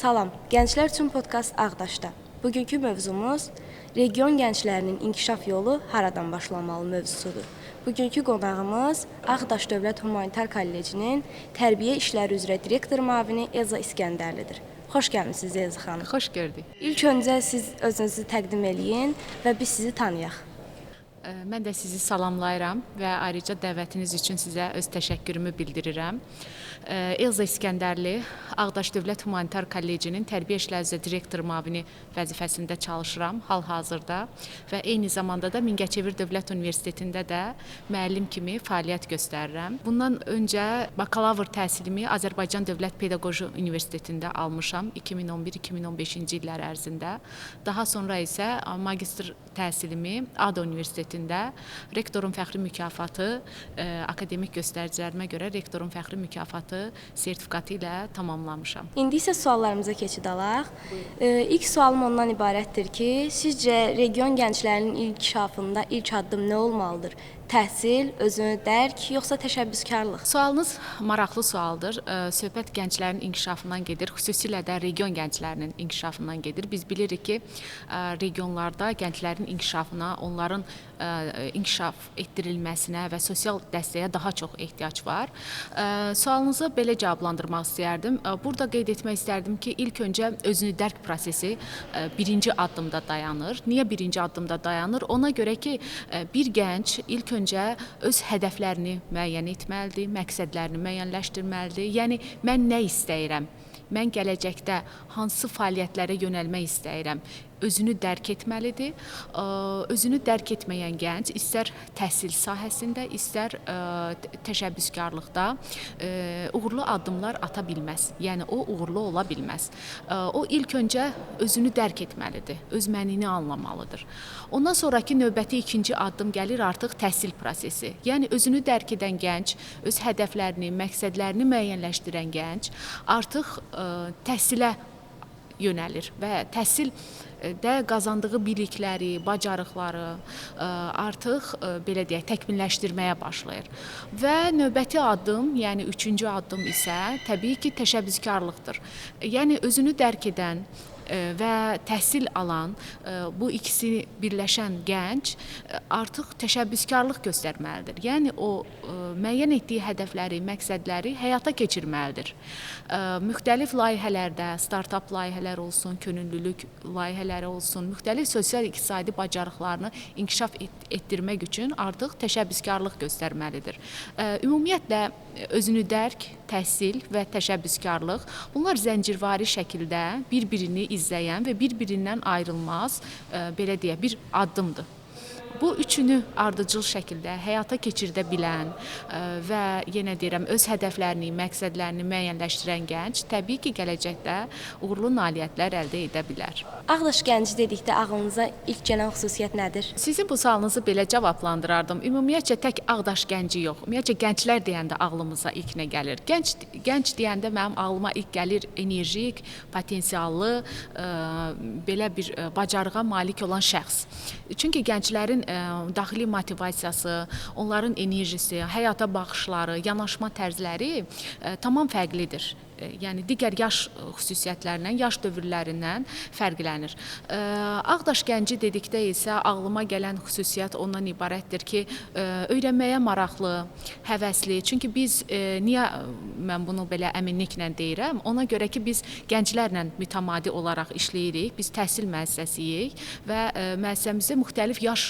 Salam, Gənclər üçün podkast Ağdaşda. Bugünkü mövzumuz region gənclərinin inkişaf yolu haradan başlamalı mövzusudur. Bugünkü qonağımız Ağdaş Dövlət Humanitar Kollecinin Tərbiyə İşləri üzrə direktor müavini Elza İskəndərlidir. Xoş gəlmisiniz Elza xanım. Xoş gördük. İlk öncə siz özünüzü təqdim eləyin və biz sizi tanıyaq. Mən də sizi salamlayıram və ayrıca dəvətiniz üçün sizə öz təşəkkürümü bildirirəm. Elza İskəndərli, Ağdaş Dövlət Humanitar Kollecinin Tərbiyə İşləri üzrə direktor müavini vəzifəsində çalışıram hal-hazırda və eyni zamanda da Mingəçevir Dövlət Universitetində də müəllim kimi fəaliyyət göstərirəm. Bundan öncə bakalavr təhsilimi Azərbaycan Dövlət Pedaqoji Universitetində almışam 2011-2015-ci illər ərzində. Daha sonra isə magistr təhsilimi ADA Universitetində rektorun fəxri mükafatı, akademik göstəricilərimə görə rektorun fəxri mükafatı sertifikatı ilə tamamlamışam. İndi isə suallarımıza keçid alaq. İlk sualım ondan ibarətdir ki, sizcə region gənclərinin inkişafında ilk addım nə olmalıdır? Təhsil, özünü dərk, yoxsa təşəbbüskarlıq? Sualınız maraqlı sualdır. Söhbət gənclərin inkişafından gedir, xüsusilə də region gənclərinin inkişafından gedir. Biz bilirik ki, regionlarda gənclərin inkişafına, onların inkişaf etdirilməsinə və sosial dəstəyə daha çox ehtiyac var. Sualınızı belə cavablandırmaq istərdim. Burada qeyd etmək istərdim ki, ilk öncə özünü dərk prosesi birinci addımda dayanır. Niyə birinci addımda dayanır? Ona görə ki, bir gənc ilk öncə öz hədəflərini müəyyən etməlidir, məqsədlərini müəyyənləşdirməlidir. Yəni, mən nə istəyirəm? Mən gələcəkdə hansı fəaliyyətlərə yönəlmək istəyirəm? Özünü dərk etməlidir. Özünü dərk etməyən gənc istər təhsil sahəsində, istər təşəbbüskarlıqda uğurlu addımlar ata bilməz. Yəni, o uğurlu ola bilməz. O ilk öncə özünü dərk etməlidir, öz mənini anlamalıdır. Ondan sonraki növbəti ikinci addım gəlir artıq təhsil prosesi. Yəni, özünü dərk edən gənc, öz hədəflərini, məqsədlərini müəyyənləşdirən gənc artıq təhsilə yönəlir və təhsildə qazandığı bilikləri, bacarıqları artıq belə deyək, təkmilləşdirməyə başlayır. Və növbəti addım, yəni üçüncü addım isə təbii ki, təşəbbüskarlıqdır. Yəni özünü dərk edən və təhsil alan, bu ikisi birləşən gənc artıq təşəbbüskarlıq göstərməlidir. Yəni, o müəyyən etdiyi hədəfləri, məqsədləri həyata keçirməlidir. Müxtəlif layihələrdə, startap layihələr olsun, könüllülük layihələri olsun, müxtəlif sosial-iqtisadi bacarıqlarını inkişaf etdirmək üçün artıq təşəbbüskarlıq göstərməlidir. Ümumiyyətlə, özünü dərk, təhsil və təşəbbüskarlıq, bunlar zəncirvari şəkildə bir-birini izləyən və bir-birindən ayrılmaz, belə deyək, bir addımdır. Bu üçünü ardıcıl şəkildə həyata keçirdə bilən və yenə deyirəm, öz hədəflərini, məqsədlərini müəyyənləşdirən gənc təbii ki, gələcəkdə uğurlu nailiyyətlər əldə edə bilər. Ağdaş gənci dedikdə ağlınıza ilk gələn xüsusiyyət nədir? Sizin bu sualınızı belə cavablandırardım. Ümumiyyətcə tək Ağdaş gənci yox. Ümumiyyətcə gənclər deyəndə ağlımıza ilk nə gəlir? Gənc deyəndə mənim ağlıma ilk gəlir enerjik, potensiallı, belə bir bacarığa malik olan şəxs. Çünki gənclərin daxili motivasiyası, onların enerjisi, həyata baxışları, yanaşma tərzləri tamam fərqlidir. Yəni, digər yaş xüsusiyyətlərindən, yaş dövrlərindən fərqlənir. Ağdaş gənci dedikdə isə ağlıma gələn xüsusiyyət ondan ibarətdir ki, öyrənməyə maraqlı, həvəsli. Çünki biz, niyə mən bunu belə əminliklə deyirəm? Ona görə ki, biz gənclərlə mütəmadi olaraq işləyirik, biz təhsil müəssisəsiyik və müəssisəmizdə müxtəlif yaş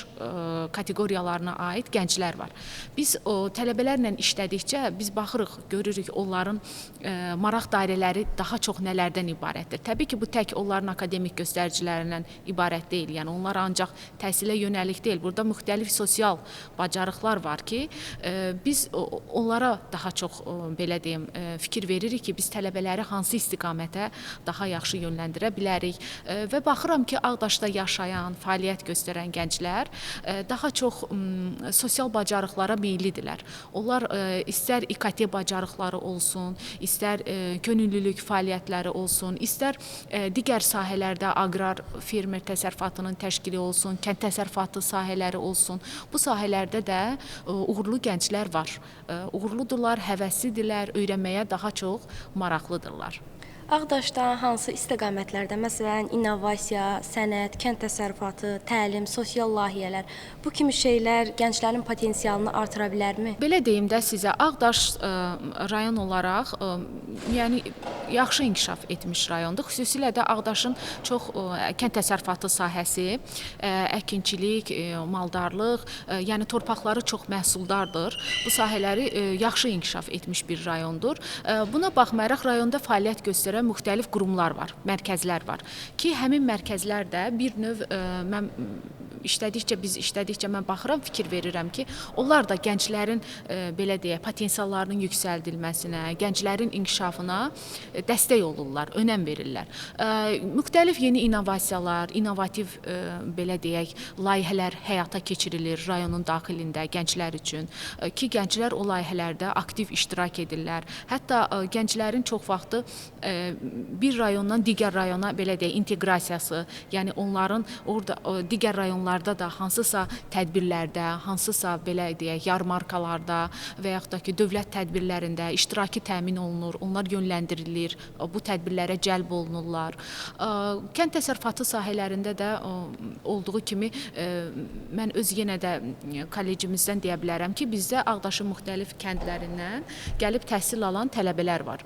kateqoriyalarına aid gənclər var. Biz o tələbələrlə işlədikcə biz baxırıq, görürük onların maraq dairələri daha çox nələrdən ibarətdir. Təbii ki, bu tək onların akademik göstəricilərindən ibarət deyil. Yəni, onlar ancaq təhsilə yönəlik deyil. Burada müxtəlif sosial bacarıqlar var ki, biz onlara daha çox, belə deyim, fikir veririk ki, biz tələbələri hansı istiqamətə daha yaxşı yönləndirə bilərik. Və baxıram ki, Ağdaşda yaşayan, fəaliyyət göstərən gənclər daha çox sosial bacarıqlara meyillidirlər. Onlar istər İKT bacarıqları olsun, istər könüllülük fəaliyyətləri olsun, istər digər sahələrdə aqrar fermer təsərrüfatının təşkili olsun, kənd təsərrüfatı sahələri olsun. Bu sahələrdə də uğurlu gənclər var. Uğurludurlar, həvəslidirlər, öyrənməyə daha çox maraqlıdırlar. Ağdaşda hansı istiqamətlərdə, məsələn, innovasiya, sənət, kənd təsərrüfatı, təlim, sosial layihələr, bu kimi şeylər gənclərin potensialını artıra bilərmi? Belə deyim də sizə, Ağdaş rayon olaraq, yəni yaxşı inkişaf etmiş rayondur. Xüsusilə də Ağdaşın çox kənd təsərrüfatı sahəsi, əkinçilik, maldarlıq, yəni torpaqları çox məhsuldardır. Bu sahələri yaxşı inkişaf etmiş bir rayondur. Buna baxmayaraq rayonda fəaliyyət göstərən müxtəlif qurumlar var, mərkəzlər var ki, həmin mərkəzlər də bir növ mən işlədikcə mən baxıram, fikir verirəm ki, onlar da gənclərin belə deyək, potensiallarının yüksəldilməsinə, gənclərin inkişafına dəstək olurlar, önəm verirlər. Müxtəlif yeni innovasiyalar, innovativ belə deyək, layihələr həyata keçirilir rayonun daxilində gənclər üçün ki, gənclər o layihələrdə aktiv iştirak edirlər. Hətta gənclərin çox vaxtı bir rayondan digər rayona belə deyək, inteqrasiyası, yəni onların orada digər rayonlarda da hansısa tədbirlərdə, hansısa belə deyək, yarmarkalarda və yaxud da ki, dövlət tədbirlərində iştiraki təmin olunur, onlar yönləndirilir, bu tədbirlərə cəlb olunurlar. Kənd təsərrüfatı sahələrində də olduğu kimi mən öz yenə də kollecimizdən deyə bilərəm ki, bizdə Ağdaşın müxtəlif kəndlərindən gəlib təhsil alan tələbələr var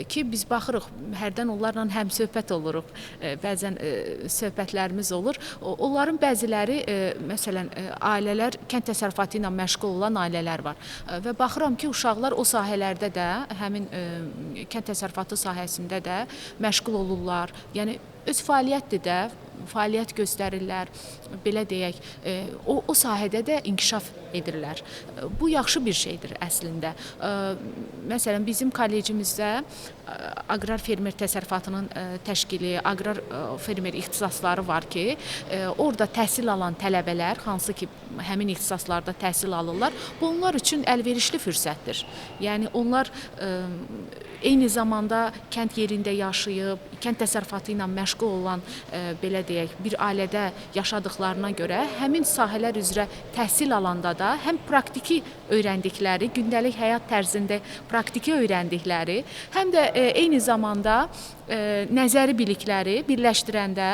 ki, biz baxırıq, hərdən onlarla həm söhbət oluruq, bəzən söhbətlərimiz olur. Onların bəziləri, məsələn, ailələr, kənd təsərrüfatı ilə məşğul olan ailələr var və baxıram ki, uşaqlar o sahələrdə də, həmin kənd təsərrüfatı sahəsində də məşğul olurlar. Yəni, öz fəaliyyətdir də, fəaliyyət göstərirlər, belə deyək, o sahədə də inkişaf edirlər. Bu yaxşı bir şeydir əslində. Məsələn, bizim kollecimizdə aqrar fermer təsərrüfatının təşkili, aqrar fermer ixtisasları var ki, orada təhsil alan tələbələr, hansı ki, həmin ixtisaslarda təhsil alırlar, bu onlar üçün əlverişli fürsətdir. Yəni, onlar eyni zamanda kənd yerində yaşayıb, kənd təsərrüfatı ilə məşğul olan, belə deyək, bir ailədə yaşadıqlarına görə həmin sahələr üzrə təhsil alanda da həm praktiki öyrəndikləri, gündəlik həyat tərzində praktiki öyrəndikləri, həm də eyni zamanda nəzəri bilikləri birləşdirəndə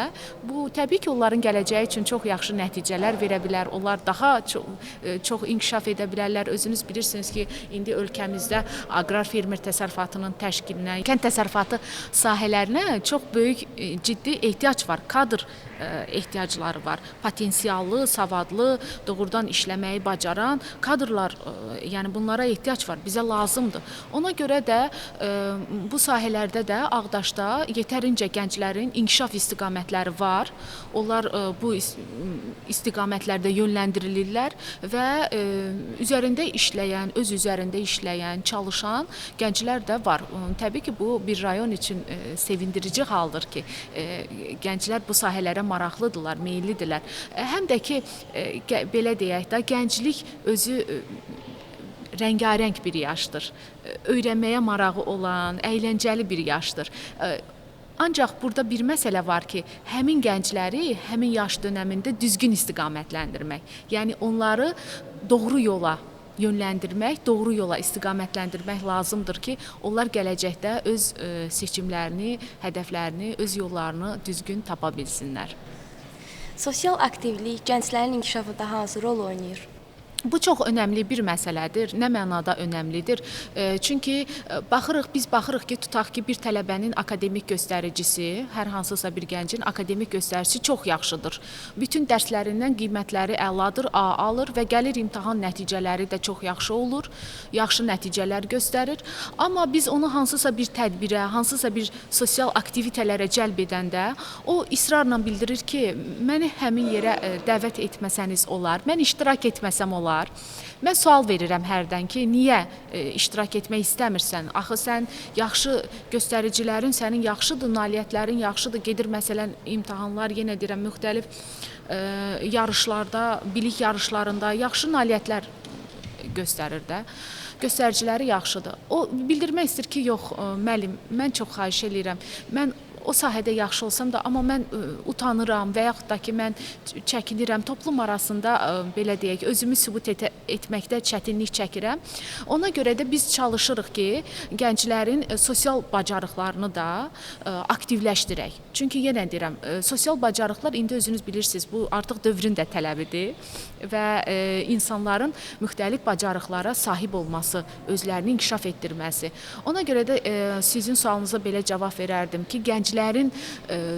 bu təbii ki, onların gələcəyi üçün çox yaxşı nəticələr verə bilər. Onlar daha çox inkişaf edə bilərlər. Özünüz bilirsiniz ki, indi ölkəmizdə aqrar fermer təsərrüfatının təşkilinə, kənd təsərrüfatı sahələrinə çox böyük, ciddi ehtiyac var. Kadr ehtiyacları var. Potensiallı, savadlı, doğrudan işləməyi bacaran kadrlar, yəni bunlara ehtiyac var. Bizə lazımdır. Ona görə də bu sahələrdə də Ağdaşda yetərincə gənclərin inkişaf istiqamətləri var. Onlar bu istiqamətlərdə yönləndirilirlər və üzərində işləyən, öz üzərində işləyən, çalışan gənclər də var. Təbii ki, bu bir rayon üçün sevindirici haldır ki, gənclər bu sahələrə maraqlıdırlar, meyillidirlər. Həm də ki, belə deyək də, gənclik özü rəngarəng bir yaşdır. Öyrənməyə marağı olan, əyləncəli bir yaşdır. Ancaq burada bir məsələ var ki, həmin gəncləri həmin yaş dönəmində düzgün istiqamətləndirmək. Yəni onları doğru yola yönləndirmək, doğru yola istiqamətləndirmək lazımdır ki, onlar gələcəkdə öz seçimlərini, hədəflərini, öz yollarını düzgün tapa bilsinlər. Sosial aktivlik gənclərin inkişafında hansı rol oynayır? Bu çox önəmli bir məsələdir. Nə mənada önəmlidir? Çünki biz baxırıq ki, tutaq ki, bir tələbənin akademik göstəricisi, hər hansısa bir gəncin akademik göstəricisi çox yaxşıdır. Bütün dərslərindən qiymətləri əladır, A alır və gəlir imtahan nəticələri də çox yaxşı olur, yaxşı nəticələr göstərir. Amma biz onu hansısa bir tədbirə, hansısa bir sosial aktivitələrə cəlb edəndə, o israrla bildirir ki, məni həmin yerə dəvət etməsəniz olar, mən iştirak etməsəm olar. Mən sual verirəm hərdən ki, niyə iştirak etmək istəmirsən? Axı sən yaxşı göstəricilərin sənin yaxşıdır, nailiyyətlərin yaxşıdır, gedir məsələn imtahanlar, yenə deyirəm, müxtəlif yarışlarda, bilik yarışlarında yaxşı nailiyyətlər göstərir də. Göstəriciləri yaxşıdır. O bildirmək istəyir ki, yox, müəllim, mən çox xahiş edirəm. Mən o sahədə yaxşı olsam da, amma mən utanıram və yaxud da ki, mən çəkinirəm, toplum arasında belə deyək, özümü sübut etməkdə çətinlik çəkirəm. Ona görə də biz çalışırıq ki, gənclərin sosial bacarıqlarını da aktivləşdirək. Çünki yenə deyirəm, sosial bacarıqlar indi özünüz bilirsiniz, bu artıq dövrün də tələbidir və insanların müxtəlif bacarıqlara sahib olması, özlərini inkişaf etdirməsi. Ona görə də sizin sualınıza belə cavab verərdim ki, gənclərin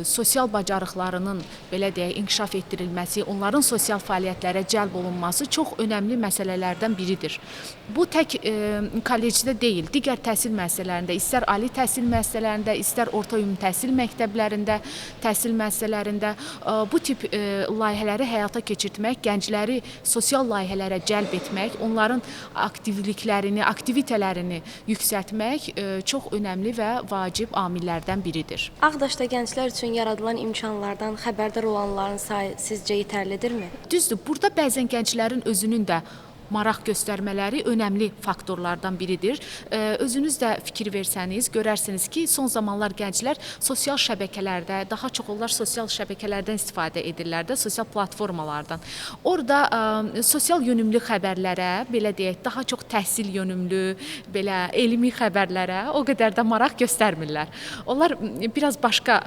sosial bacarıqlarının belə deyək, inkişaf etdirilməsi, onların sosial fəaliyyətlərə cəlb olunması çox önəmli məsələlərdən biridir. Bu tək kollecdə deyil, digər təhsil müəssisələrində, istər ali təhsil müəssisələrində, istər orta ümumi təhsil məktəblərində, təhsil müəssisələrində bu tip layihələri həyata keçirtmək, gəncləri sosial layihələrə cəlb etmək, onların aktivliklərini, aktivitələrini yüksəltmək çox önəmli və vacib amillərdən biridir. Ağdaşda gənclər üçün yaradılan imkanlardan xəbərdar olanların sayı sizcə yetərlidirmi? Düzdür, burada bəzən gənclərin özünün də maraq göstərmələri önəmli faktorlardan biridir. Özünüz də fikir versəniz, görərsiniz ki, son zamanlar gənclər sosial şəbəkələrdə, daha çox onlar sosial şəbəkələrdən istifadə edirlər də, sosial platformalardan. Orada sosial yönümlü xəbərlərə, belə deyək, daha çox təhsil yönümlü, belə elmi xəbərlərə o qədər də maraq göstərmirlər. Onlar biraz başqa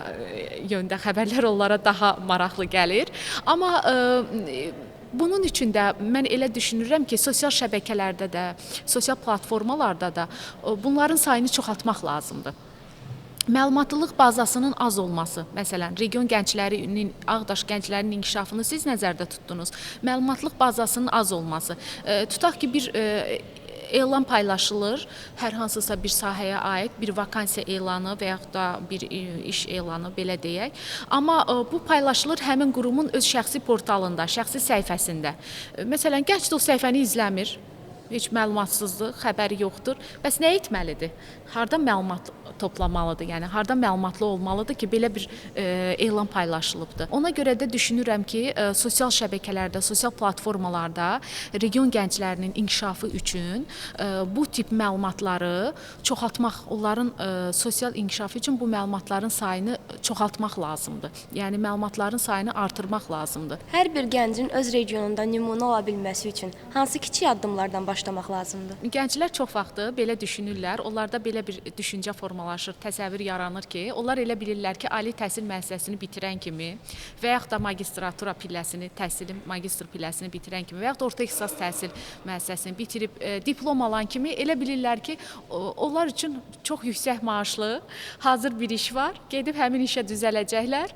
yöndə xəbərlər onlara daha maraqlı gəlir. Amma bunun üçün də mən elə düşünürəm ki, sosial şəbəkələrdə də, sosial platformalarda da bunların sayını çoxaltmaq lazımdır. Məlumatlılıq bazasının az olması, məsələn, region gənclərinin, Ağdaş gənclərinin inkişafını siz nəzərdə tutdunuz. Məlumatlıq bazasının az olması. Tutaq ki, bir elan paylaşılır, hər hansısa bir sahəyə aid bir vakansiya elanı və yaxud da bir iş elanı, belə deyək. Amma bu paylaşılır həmin qurumun öz şəxsi portalında, şəxsi səhifəsində. Məsələn, gənc də o səhifəni izləmir, heç məlumatsızdır, xəbəri yoxdur. Bəs nə etməlidir? Hardan məlumat toplamalıdır? Yəni hardan məlumatlı olmalıdır ki, belə bir elan paylaşılıbdır. Ona görə də düşünürəm ki, sosial şəbəkələrdə, sosial platformalarda region gənclərinin inkişafı üçün bu tip məlumatları çoxaltmaq, onların sosial inkişafı üçün bu məlumatların sayını çoxaltmaq lazımdır. Yəni məlumatların sayını artırmaq lazımdır. Hər bir gəncin öz regionunda nümunə ola bilməsi üçün hansı kiçik addımlardan başlamaq lazımdır? Gənclər çox vaxtı belə düşünürlər, onlarda belə bir düşüncə formalaşır, təsəvvür yaranır ki, onlar elə bilirlər ki, ali təhsil müəssisəsini bitirən kimi və yaxud da magistratura pilləsini, təhsilin magistr pilləsini bitirən kimi və yaxud da orta ixtisas təhsil müəssisəsini bitirib diplom alan kimi elə bilirlər ki, onlar üçün çox yüksək maaşlı, hazır bir iş var, gedib həmin işə düzələcəklər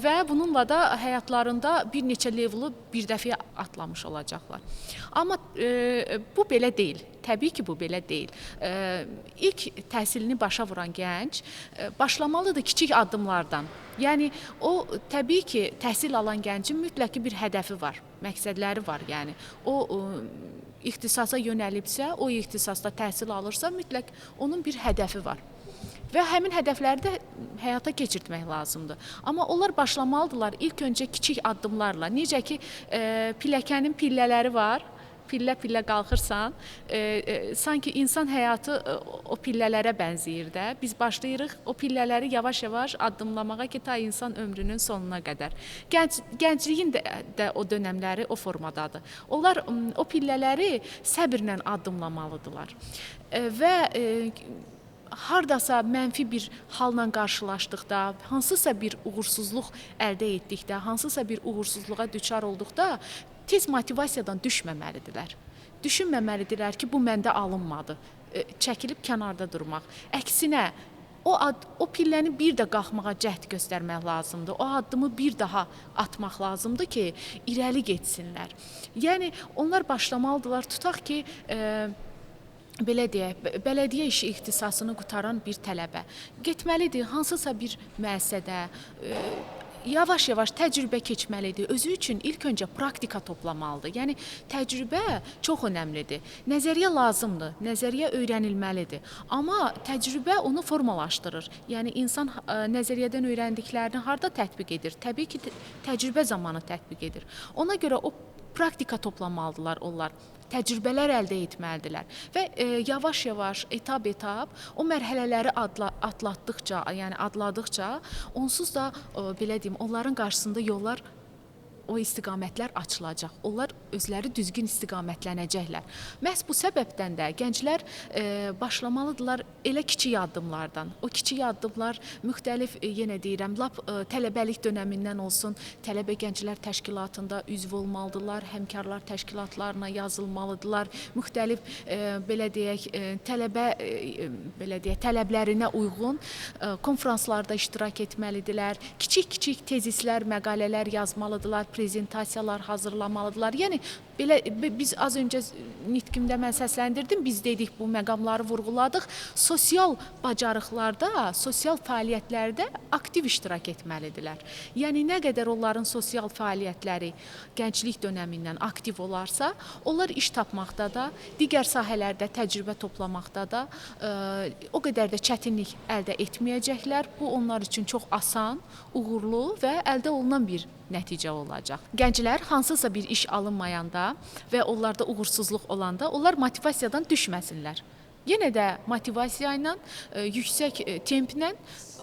və bununla da həyatlarında bir neçə levelu bir dəfəyə atlamış olacaqlar. Amma bu belə deyil. Təbii ki, bu belə deyil. İlk təhsilini başa vuran gənc başlamalıdır kiçik addımlardan. Yəni, o təbii ki, təhsil alan gəncin mütləq bir hədəfi var, məqsədləri var. Yəni, o ixtisasa yönəlibsə, o ixtisasda təhsil alırsa, mütləq onun bir hədəfi var. Və həmin hədəfləri də həyata keçirtmək lazımdır. Amma onlar başlamalıdırlar ilk öncə kiçik addımlarla. Necə ki, pilləkənin pillələri var. Pillə-pillə qalxırsan, sanki insan həyatı o pillələrə bənzəyir də. Biz başlayırıq o pillələri yavaş-yavaş addımlamağa ki, ta insan ömrünün sonuna qədər. Gəncliyin də o dönəmləri o formadadır. Onlar o pillələri səbirlə addımlamalıdırlar. Və hardasa mənfi bir halla qarşılaşdıqda, hansısa bir uğursuzluq əldə etdikdə, hansısa bir uğursuzluğa düçar olduqda tez motivasiyadan düşməməlidirlər. Düşünməməlidirlər ki, bu məndə alınmadı. Çəkilib kənarda durmaq. Əksinə, o pilləni bir də qalxmağa cəhd göstərmək lazımdır. O addımı bir daha atmaq lazımdır ki, irəli getsinlər. Yəni, onlar başlamalıdırlar. Tutaq ki, belə deyək, bələdiyyə işi ixtisasını qutaran bir tələbə getməlidir hansısa bir müəssisədə, yavaş-yavaş təcrübə keçməlidir. Özü üçün ilk öncə praktika toplamalıdır. Yəni, təcrübə çox önəmlidir. Nəzəriyyə lazımdır, nəzəriyyə öyrənilməlidir. Amma təcrübə onu formalaşdırır. Yəni, insan nəzəriyyədən öyrəndiklərini harda tətbiq edir? Təbii ki, təcrübə zamanı tətbiq edir. Ona görə o praktika toplamalıdırlar onlar. Təcrübələr əldə etməlidirlər və yavaş-yavaş, etap-etap o mərhələləri atlatdıqca, yəni adladıqca onsuz da belə deyim, onların qarşısında yollar o istiqamətlər açılacaq. Onlar özləri düzgün istiqamətlənəcəklər. Məhz bu səbəbdən də gənclər başlamalıdırlar elə kiçik addımlardan. O kiçik addımlar müxtəlif, yenə deyirəm, lap tələbəlik dönəmindən olsun, tələbə gənclər təşkilatında üzv olmalıdırlar, həmkarlar təşkilatlarına yazılmalıdırlar. Müxtəlif belə deyək, tələblərinə uyğun konfranslarda iştirak etməlidirlər. Kiçik-kiçik tezislər, məqalələr yazmalıdırlar, prezentasiyalar hazırlamalıdırlar. Yəni belə biz az öncə nitqimdə mən səsləndirdim, biz dedik bu məqamları vurğuladıq. Sosial bacarıqlarda, sosial fəaliyyətlərdə aktiv iştirak etməlidirlər. Yəni nə qədər onların sosial fəaliyyətləri gənclik dönəmindən aktiv olarsa, onlar iş tapmaqda da, digər sahələrdə təcrübə toplamaqda da o qədər də çətinlik əldə etməyəcəklər. Bu onlar üçün çox asan, uğurlu və əldə olunan bir nəticə olacaq. Gənclər hansısa bir iş alınmayanda və onlarda uğursuzluq olanda onlar motivasiyadan düşməsinlər. Yenə də motivasiya ilə, yüksək templə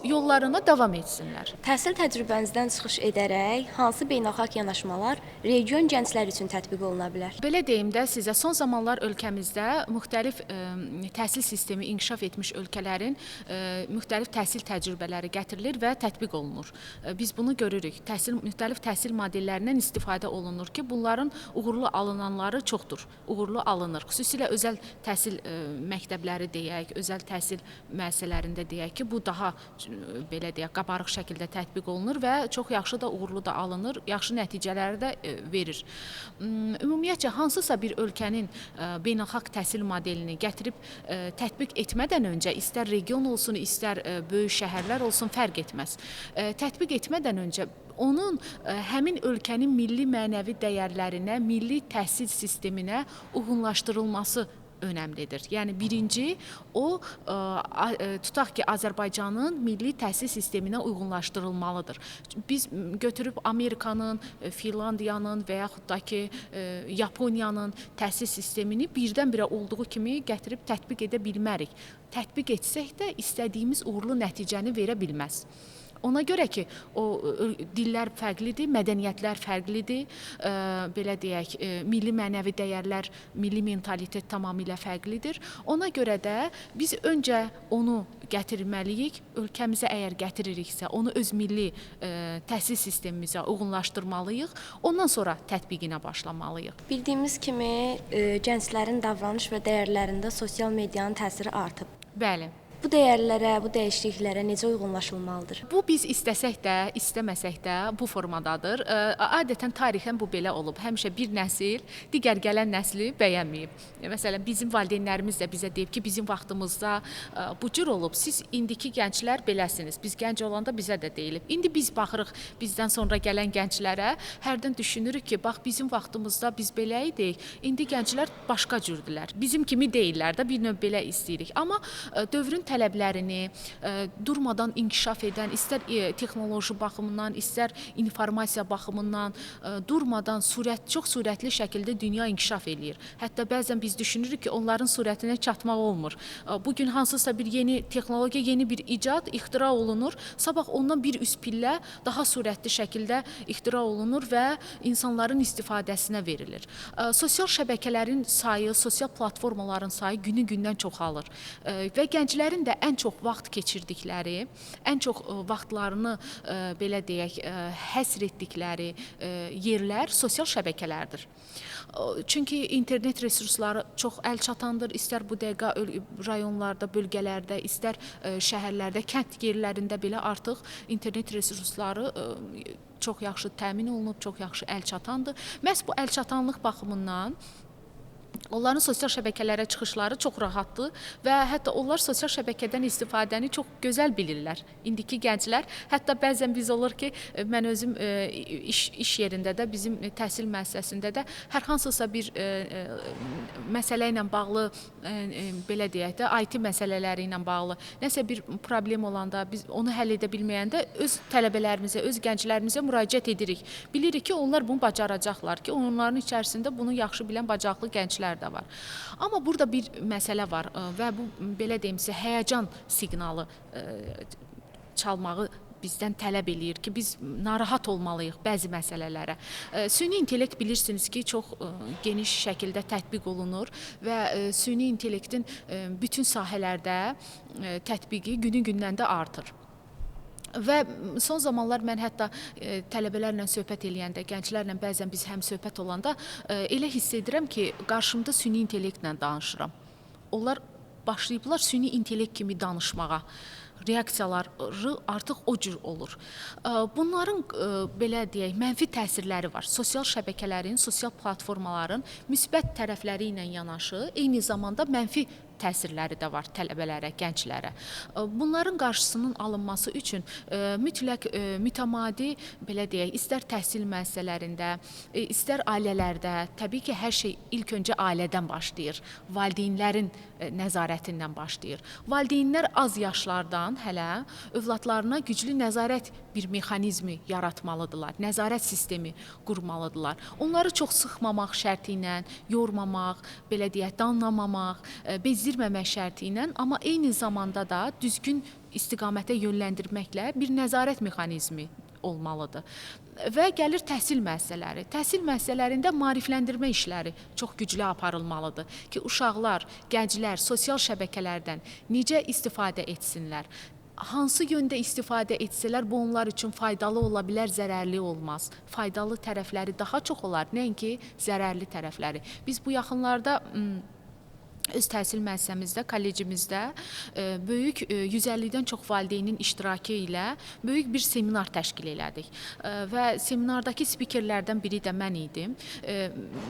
yollarına davam etsinlər. Təhsil təcrübənizdən çıxış edərək hansı beynəlxalq yanaşmalar region gənclər üçün tətbiq oluna bilər? Belə deyim də sizə, son zamanlar ölkəmizdə müxtəlif təhsil sistemi inkişaf etmiş ölkələrin müxtəlif təhsil təcrübələri gətirilir və tətbiq olunur. Biz bunu görürük. Müxtəlif təhsil modellərindən istifadə olunur ki, bunların uğurlu alınanları çoxdur. Uğurlu alınır. Xüsusilə özəl təhsil məktəbləri deyək, özəl təhsil müəssisələrində deyək ki, bu daha belə deyək, qabarıq şəkildə tətbiq olunur və çox yaxşı da uğurlu da alınır, yaxşı nəticələri də verir. Ümumiyyətcə, hansısa bir ölkənin beynəlxalq təhsil modelini gətirib tətbiq etmədən öncə, istər region olsun, istər böyük şəhərlər olsun, fərq etməz. Tətbiq etmədən öncə onun həmin ölkənin milli mənəvi dəyərlərinə, milli təhsil sisteminə uyğunlaşdırılması önəmlidir. Yəni birinci o tutaq ki, Azərbaycanın milli təhsil sisteminə uyğunlaşdırılmalıdır. Biz götürüb Amerikanın, Finlandiyanın və yaxud da ki, Yaponiyanın təhsil sistemini birdən-birə olduğu kimi gətirib tətbiq edə bilmərik. Tətbiq etsək də istədiyimiz uğurlu nəticəni verə bilməz. Ona görə ki, o dillər fərqlidir, mədəniyyətlər fərqlidir, belə deyək, milli mənəvi dəyərlər, milli mentalitet tamamilə fərqlidir. Ona görə də biz öncə onu gətirməliyik, ölkəmizə əgər gətiririksə, onu öz milli təhsil sistemimizə uyğunlaşdırmalıyıq, ondan sonra tətbiqinə başlamalıyıq. Bildiyimiz kimi, gənclərin davranış və dəyərlərində sosial medianın təsiri artıb. Bəli. Bu dəyərlərə, bu dəyişikliklərə necə uyğunlaşılmalıdır? Bu biz istəsək də, istəməsək də bu formadadır. Adətən tarixən bu belə olub. Həmişə bir nəsil digər gələn nəsli bəyənməyib. Məsələn, bizim valideynlərimiz də bizə deyib ki, bizim vaxtımızda bu cür olub. Siz indiki gənclər beləsiniz. Biz gənc olanda bizə də deyilib. İndi biz baxırıq bizdən sonra gələn gənclərə, hərdən düşünürük ki, bax bizim vaxtımızda biz belə idik. İndi gənclər başqa cürdülər. Bizim kimi deyirlər də, bir növ belə istəyirik. Amma dövrün tələblərini durmadan inkişaf edən, istər texnoloji baxımından, istər informasiya baxımından durmadan çox sürətli şəkildə dünya inkişaf eləyir. Hətta bəzən biz düşünürük ki, onların sürətinə çatmaq olmur. Bugün hansısa bir yeni texnologiya, yeni bir icad ixtira olunur. Sabah ondan bir üst pillə daha sürətli şəkildə ixtira olunur və insanların istifadəsinə verilir. Sosial şəbəkələrin sayı, sosial platformaların sayı günü-gündən çoxalır və gənclərin də ən çox vaxt keçirdikləri, ən çox vaxtlarını belə deyək, həsr etdikləri yerlər sosial şəbəkələrdir. Çünki internet resursları çox əlçatandır, istər bu dəqiqə rayonlarda, bölgələrdə, istər şəhərlərdə, kənd yerlərində belə artıq internet resursları çox yaxşı təmin olunub, çox yaxşı əlçatandır. Məhz bu əlçatanlıq baxımından Onların sosial şəbəkələrə çıxışları çox rahatdır və hətta onlar sosial şəbəkədən istifadəni çox gözəl bilirlər. İndiki gənclər, hətta bəzən biz olur ki, mən özüm iş yerində də, bizim təhsil müəssisəsində də hər hansısa bir məsələ ilə bağlı, belə deyək də, IT məsələləri ilə bağlı nəsə bir problem olanda, biz onu həll edə bilməyəndə öz tələbələrimizə, öz gənclərimizə müraciət edirik. Bilirik ki, onlar bunu bacaracaqlar ki, onların içərisində bunu yaxşı bilən bacarıqlı gənclər də var. Amma burada bir məsələ var və bu, belə deyim sizə, həyəcan siqnalı çalmağı bizdən tələb eləyir ki, biz narahat olmalıyıq bəzi məsələlərə. Süni intellekt bilirsiniz ki, çox geniş şəkildə tətbiq olunur və süni intellektin bütün sahələrdə tətbiqi günü-gündən də artır. Və son zamanlar mən hətta tələbələrlə söhbət eləyəndə, gənclərlə bəzən biz həm söhbət olanda elə hiss edirəm ki, qarşımda süni intellektlə danışıram. Onlar başlayıblar süni intellekt kimi danışmağa. Reaksiyaları artıq o cür olur. Bunların belə deyək, mənfi təsirləri var. Sosial şəbəkələrin, sosial platformaların müsbət tərəfləri ilə yanaşı, eyni zamanda mənfi təsirləri də var tələbələrə, gənclərə. Bunların qarşısının alınması üçün mütləq mütəmadi, belə deyək, istər təhsil müəssisələrində, istər ailələrdə, təbii ki, hər şey ilk öncə ailədən başlayır. Valideynlərin nəzarətindən başlayır. Valideynlər az yaşlardan hələ övladlarına güclü nəzarət bir mexanizmi yaratmalıdırlar, nəzarət sistemi qurmalıdırlar. Onları çox sıxmamaq şərti ilə, yormamaq, belə deyək, danlamamaq, bezdirməmək şərti ilə, amma eyni zamanda da düzgün istiqamətə yönləndirməklə bir nəzarət mexanizmi olmalıdır. Və gəlir təhsil müəssisələri. Təhsil müəssisələrində maarifləndirmə işləri çox güclü aparılmalıdır ki, uşaqlar, gənclər sosial şəbəkələrdən necə istifadə etsinlər. Hansı yöndə istifadə etsələr, bu onlar üçün faydalı ola bilər, zərərli olmaz. Faydalı tərəfləri daha çox olar, nəinki zərərli tərəfləri. Biz bu yaxınlarda öz təhsil müəssisəmizdə, kollecimizdə böyük 150-dən çox valideynin iştirakı ilə böyük bir seminar təşkil elədik. Və seminardakı spikerlərdən biri də mən idim.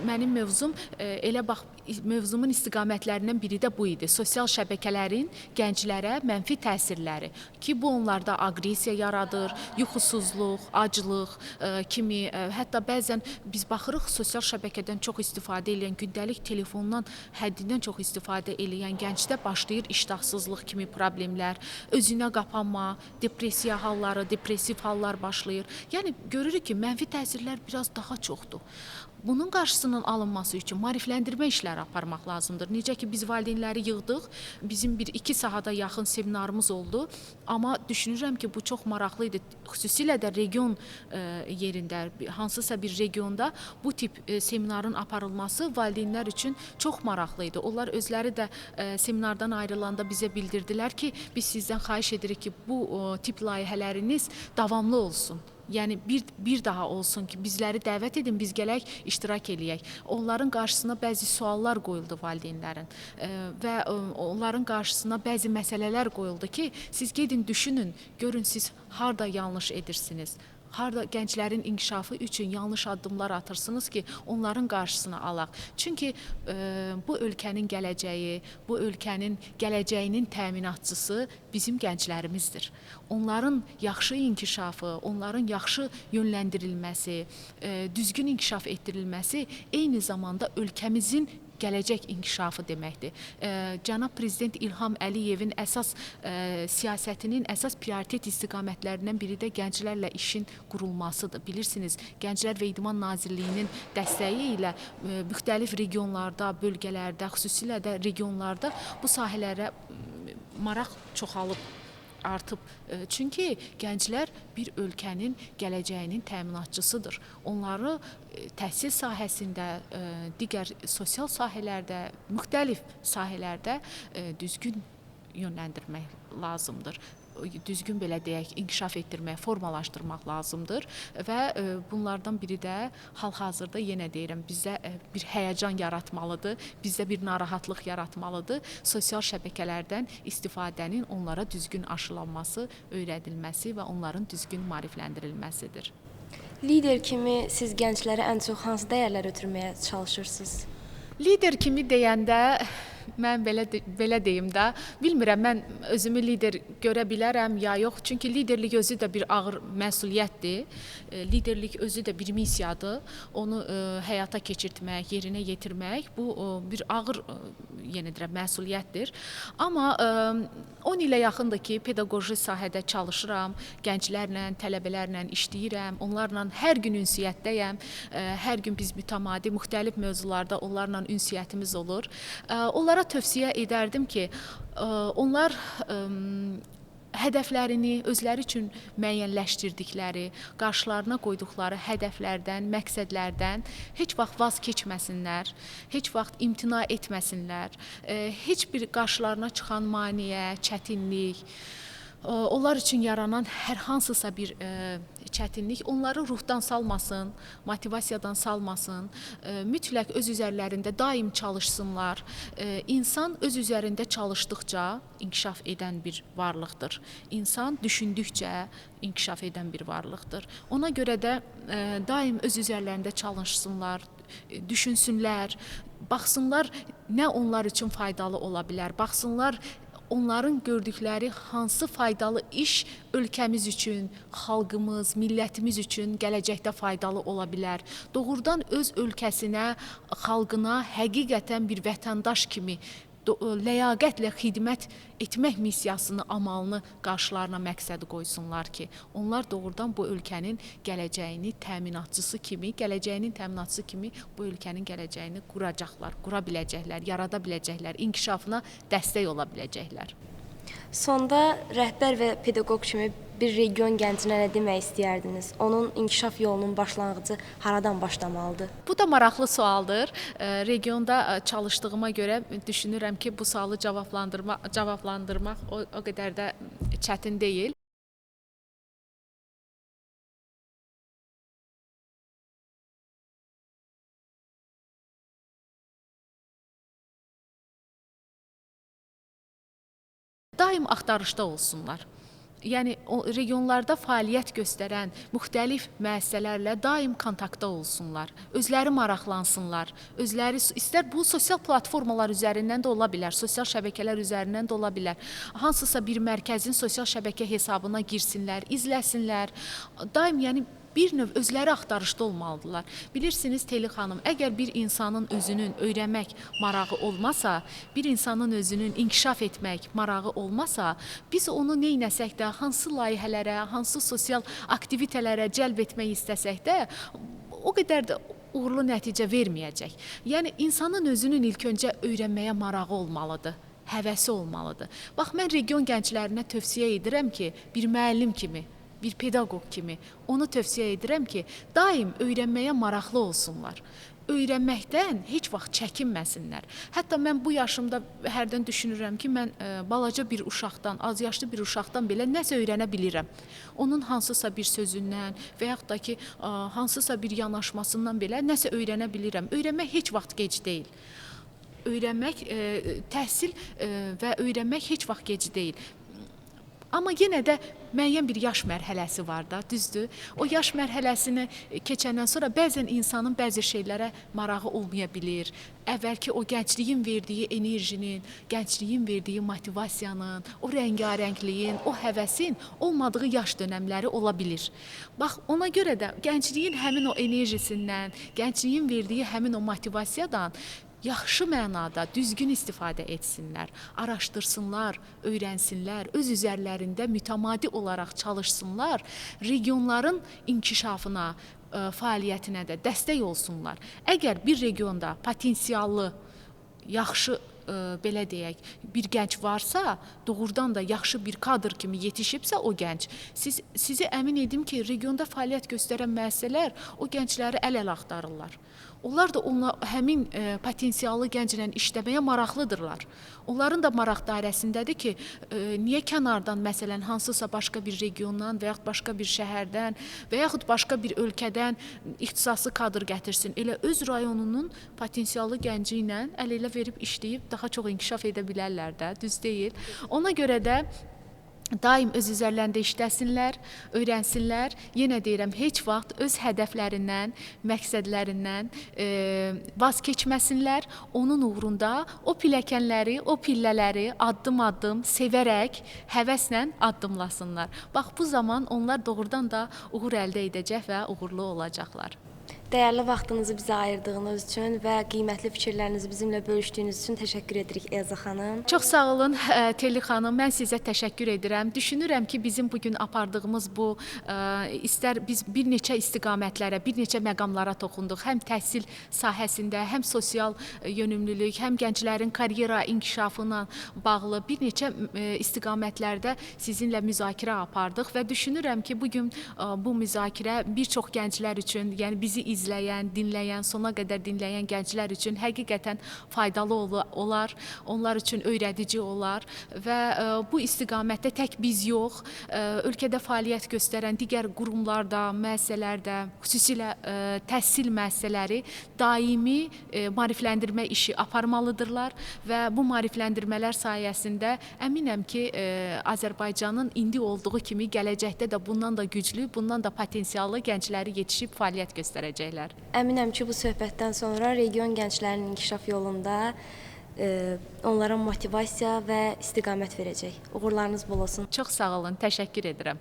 Mənim mövzum, elə bax, mövzumun istiqamətlərindən biri də bu idi. Sosial şəbəkələrin gənclərə mənfi təsirləri ki, bu onlarda aqressiya yaradır, yuxusuzluq, aclıq kimi, hətta bəzən biz baxırıq sosial şəbəkədən çox istifadə edən, gündəlik telefondan həddindən çox istifadə edən gəncdə başlayır iştahsızlıq kimi problemlər, özünə qapanma, depressiya halları, depressiv hallar başlayır. Yəni görürük ki, mənfi təsirlər biraz daha çoxdur. Bunun qarşısının alınması üçün maarifləndirmə işləri aparmaq lazımdır. Necə ki, biz valideynləri yığdıq, bizim 1-2 sahada yaxın seminarımız oldu, amma düşünürəm ki, bu çox maraqlı idi. Xüsusilə də region yerində, hansısa bir regionda bu tip seminarın aparılması valideynlər üçün çox maraqlı idi. Onlar özləri də seminardan ayrılanda bizə bildirdilər ki, biz sizdən xahiş edirik ki, bu tip layihələriniz davamlı olsun. Yəni bir daha olsun ki, bizləri dəvət edin, biz gələk, iştirak eləyək. Onların qarşısına bəzi suallar qoyuldu valideynlərin və onların qarşısına bəzi məsələlər qoyuldu ki, siz gedin, düşünün, görün siz harda yanlış edirsiniz. Harda gənclərin inkişafı üçün yanlış addımlar atırsınız ki, onların qarşısını alaq. Çünki bu ölkənin gələcəyi, bu ölkənin gələcəyinin təminatçısı bizim gənclərimizdir. Onların yaxşı inkişafı, onların yaxşı yönləndirilməsi, düzgün inkişaf etdirilməsi eyni zamanda ölkəmizin gələcək inkişafı deməkdir. Cənab Prezident İlham Əliyevin əsas siyasətinin əsas prioritet istiqamətlərindən biri də gənclərlə işin qurulmasıdır. Bilirsiniz, Gənclər və İdman Nazirliyinin dəstəyi ilə müxtəlif regionlarda, bölgələrdə, xüsusilə də regionlarda bu sahələrə maraq çoxalıb, artıb. Çünki gənclər bir ölkənin gələcəyinin təminatçısıdır. Onları təhsil sahəsində, digər sosial sahələrdə, müxtəlif sahələrdə düzgün yönləndirmək lazımdır. Düzgün, belə deyək, inkişaf etdirmək, formalaşdırmaq lazımdır və bunlardan biri də hal-hazırda yenə deyirəm, bizdə bir həyəcan yaratmalıdır, bizdə bir narahatlıq yaratmalıdır. Sosial şəbəkələrdən istifadənin onlara düzgün aşılanması, öyrədilməsi və onların düzgün maarifləndirilməsidir. Lider kimi siz gənclərə ən çox hansı dəyərlər ötürməyə çalışırsınız? Lider kimi deyəndə mən belə deyim də, bilmirəm mən özümü lider görə bilərəm ya yox. Çünki liderlik özü də bir ağır məsuliyyətdir. Liderlik özü də bir missiyadır. Onu həyata keçirtmək, yerinə yetirmək bu bir ağır yenə deyirəm məsuliyyətdir. Amma 10 ilə yaxındır ki, pedaqoji sahədə çalışıram, gənclərlə, tələbələrlə işləyirəm, onlarla hər gün ünsiyyətdəyəm. Hər gün biz mütəmadi müxtəlif mövzularda onlarla ünsiyyətimiz olur. Onlara tövsiyə edərdim ki, onlar hədəflərini özləri üçün müəyyənləşdirdikləri, qarşılarına qoyduqları hədəflərdən, məqsədlərdən heç vaxt vaz keçməsinlər, heç vaxt imtina etməsinlər. Heç bir qarşılarına çıxan maneə, çətinlik, onlar üçün yaranan hər hansısa bir çətinlik onları ruhdan salmasın, motivasiyadan salmasın. Mütləq öz üzərlərində daim çalışsınlar. İnsan öz üzərində çalışdıqca inkişaf edən bir varlıqdır. İnsan düşündükcə inkişaf edən bir varlıqdır. Ona görə də daim öz üzərlərində çalışsınlar, düşünsünlər, baxsınlar nə onlar üçün faydalı ola bilər, baxsınlar onların gördükləri hansı faydalı iş ölkəmiz üçün, xalqımız, millətimiz üçün gələcəkdə faydalı ola bilər. Doğrudan öz ölkəsinə, xalqına həqiqətən bir vətəndaş kimi ləyaqətlə xidmət etmək missiyasını, amalını qarşılarına məqsədi qoysunlar ki, onlar doğrudan bu ölkənin gələcəyini təminatçısı kimi, bu ölkənin gələcəyini quracaqlar, qura biləcəklər, yarada biləcəklər, inkişafına dəstək ola biləcəklər. Sonda rəhbər və pedaqoq kimi bir region gəncinə nə demək istəyərdiniz? Onun inkişaf yolunun başlanğıcı haradan başlamalıdır? Bu da maraqlı sualdır. Regionda çalışdığıma görə düşünürəm ki, bu sualı cavablandırmaq o qədər də çətin deyil. Daim axtarışda olsunlar. Yəni o regionlarda fəaliyyət göstərən müxtəlif müəssisələrlə daim kontaktda olsunlar. Özləri maraqlansınlar. Özləri istər bu sosial platformalar üzərindən də ola bilər, sosial şəbəkələr üzərindən də ola bilər. Hansısa bir mərkəzin sosial şəbəkə hesabına girsinlər, izləsinlər. Daim yəni bir növ özləri axtarışda olmalıdırlar. Bilirsiniz Teli xanım, əgər bir insanın özünün öyrənmək marağı olmasa, bir insanın özünün inkişaf etmək marağı olmasa, biz onu neynəsək də, hansı layihələrə, hansı sosial aktivitələrə cəlb etmək istəsək də, o qədər də uğurlu nəticə verməyəcək. Yəni insanın özünün ilk öncə öyrənməyə marağı olmalıdır. Həvəsi olmalıdır. Bax, mən region gənclərinə tövsiyə edirəm ki, bir müəllim kimi, bir pedaqoq kimi onu tövsiyə edirəm ki, daim öyrənməyə maraqlı olsunlar. Öyrənməkdən heç vaxt çəkinməsinlər. Hətta mən bu yaşımda hərdən düşünürəm ki, mən balaca bir uşaqdan, az yaşlı bir uşaqdan belə nəsə öyrənə bilirəm. Onun hansısa bir sözündən və yaxud da ki, hansısa bir yanaşmasından belə nəsə öyrənə bilirəm. Öyrənmək heç vaxt gec deyil. Öyrənmək, təhsil və öyrənmək heç vaxt gec deyil. Amma yenə də müəyyən bir yaş mərhələsi var da, düzdür? O yaş mərhələsini keçəndən sonra bəzən insanın bəzi şeylərə marağı olmaya bilir. Əvvəlki o gəncliyin verdiyi enerjinin, gəncliyin verdiyi motivasiyanın, o rəngarəngliyin, o həvəsin olmadığı yaş dönəmləri ola bilir. Bax, ona görə də gəncliyin həmin o enerjisindən, gəncliyin verdiyi həmin o motivasiyadan yaxşı mənada düzgün istifadə etsinlər, araşdırsınlar, öyrənsinlər, öz üzərlərində mütəmadi olaraq çalışsınlar, regionların inkişafına, fəaliyyətinə də dəstək olsunlar. Əgər bir regionda potensiallı, yaxşı belə deyək, bir gənc varsa, doğrudan da yaxşı bir kadr kimi yetişibsə o gənc, sizi əmin edim ki, regionda fəaliyyət göstərən müəssisələr o gəncləri əl-əl axtarırlar. Onlar da həmin potensiallı gənclə işləməyə maraqlıdırlar. Onların da maraq dairəsindədir ki, niyə kənardan, məsələn, hansısa başqa bir regiondan və yaxud başqa bir şəhərdən və yaxud başqa bir ölkədən ixtisaslı kadr gətirsin. Elə öz rayonunun potensiallı gənci ilə əl-elə verib işləyib daha çox inkişaf edə bilərlər də, düz deyil. Ona görə də daim öz üzərlərində işləsinlər, öyrənsinlər. Yenə deyirəm, heç vaxt öz hədəflərindən, məqsədlərindən vaz keçməsinlər. Onun uğrunda o pilləkənləri, o pillələri addım-addım sevərək, həvəslə addımlasınlar. Bax, bu zaman onlar doğrudan da uğur əldə edəcək və uğurlu olacaqlar. Dəyərli vaxtınızı bizə ayırdığınız üçün və qiymətli fikirlərinizi bizimlə bölüşdüyünüz üçün təşəkkür edirik Elza xanım. Çox sağ olun Telli xanım. Mən sizə təşəkkür edirəm. Düşünürəm ki, bizim bu gün apardığımız bu istər biz bir neçə istiqamətlərə, bir neçə məqamlara toxunduq. Həm təhsil sahəsində, həm sosial yönümlülük, həm gənclərin karyera inkişafına bağlı bir neçə istiqamətlərdə sizinlə müzakirə apardıq və düşünürəm ki, bu gün bu müzakirə bir çox gənclər üçün, yəni bizi izləyən, dinləyən, sona qədər dinləyən gənclər üçün həqiqətən faydalı olar, onlar üçün öyrədici olar və bu istiqamətdə tək biz yox, ölkədə fəaliyyət göstərən digər qurumlarda, müəssisələrdə, xüsusilə təhsil müəssisələri daimi maarifləndirmə işi aparmalıdırlar və bu maarifləndirmələr sayəsində əminəm ki, Azərbaycanın indi olduğu kimi gələcəkdə də bundan da güclü, bundan da potensiallı gəncləri yetişib fəaliyyət göstərəcəklər. Əminəm ki, bu söhbətdən sonra region gənclərinin inkişaf yolunda onlara motivasiya və istiqamət verəcək. Uğurlarınız bol olsun. Çox sağ olun, təşəkkür edirəm.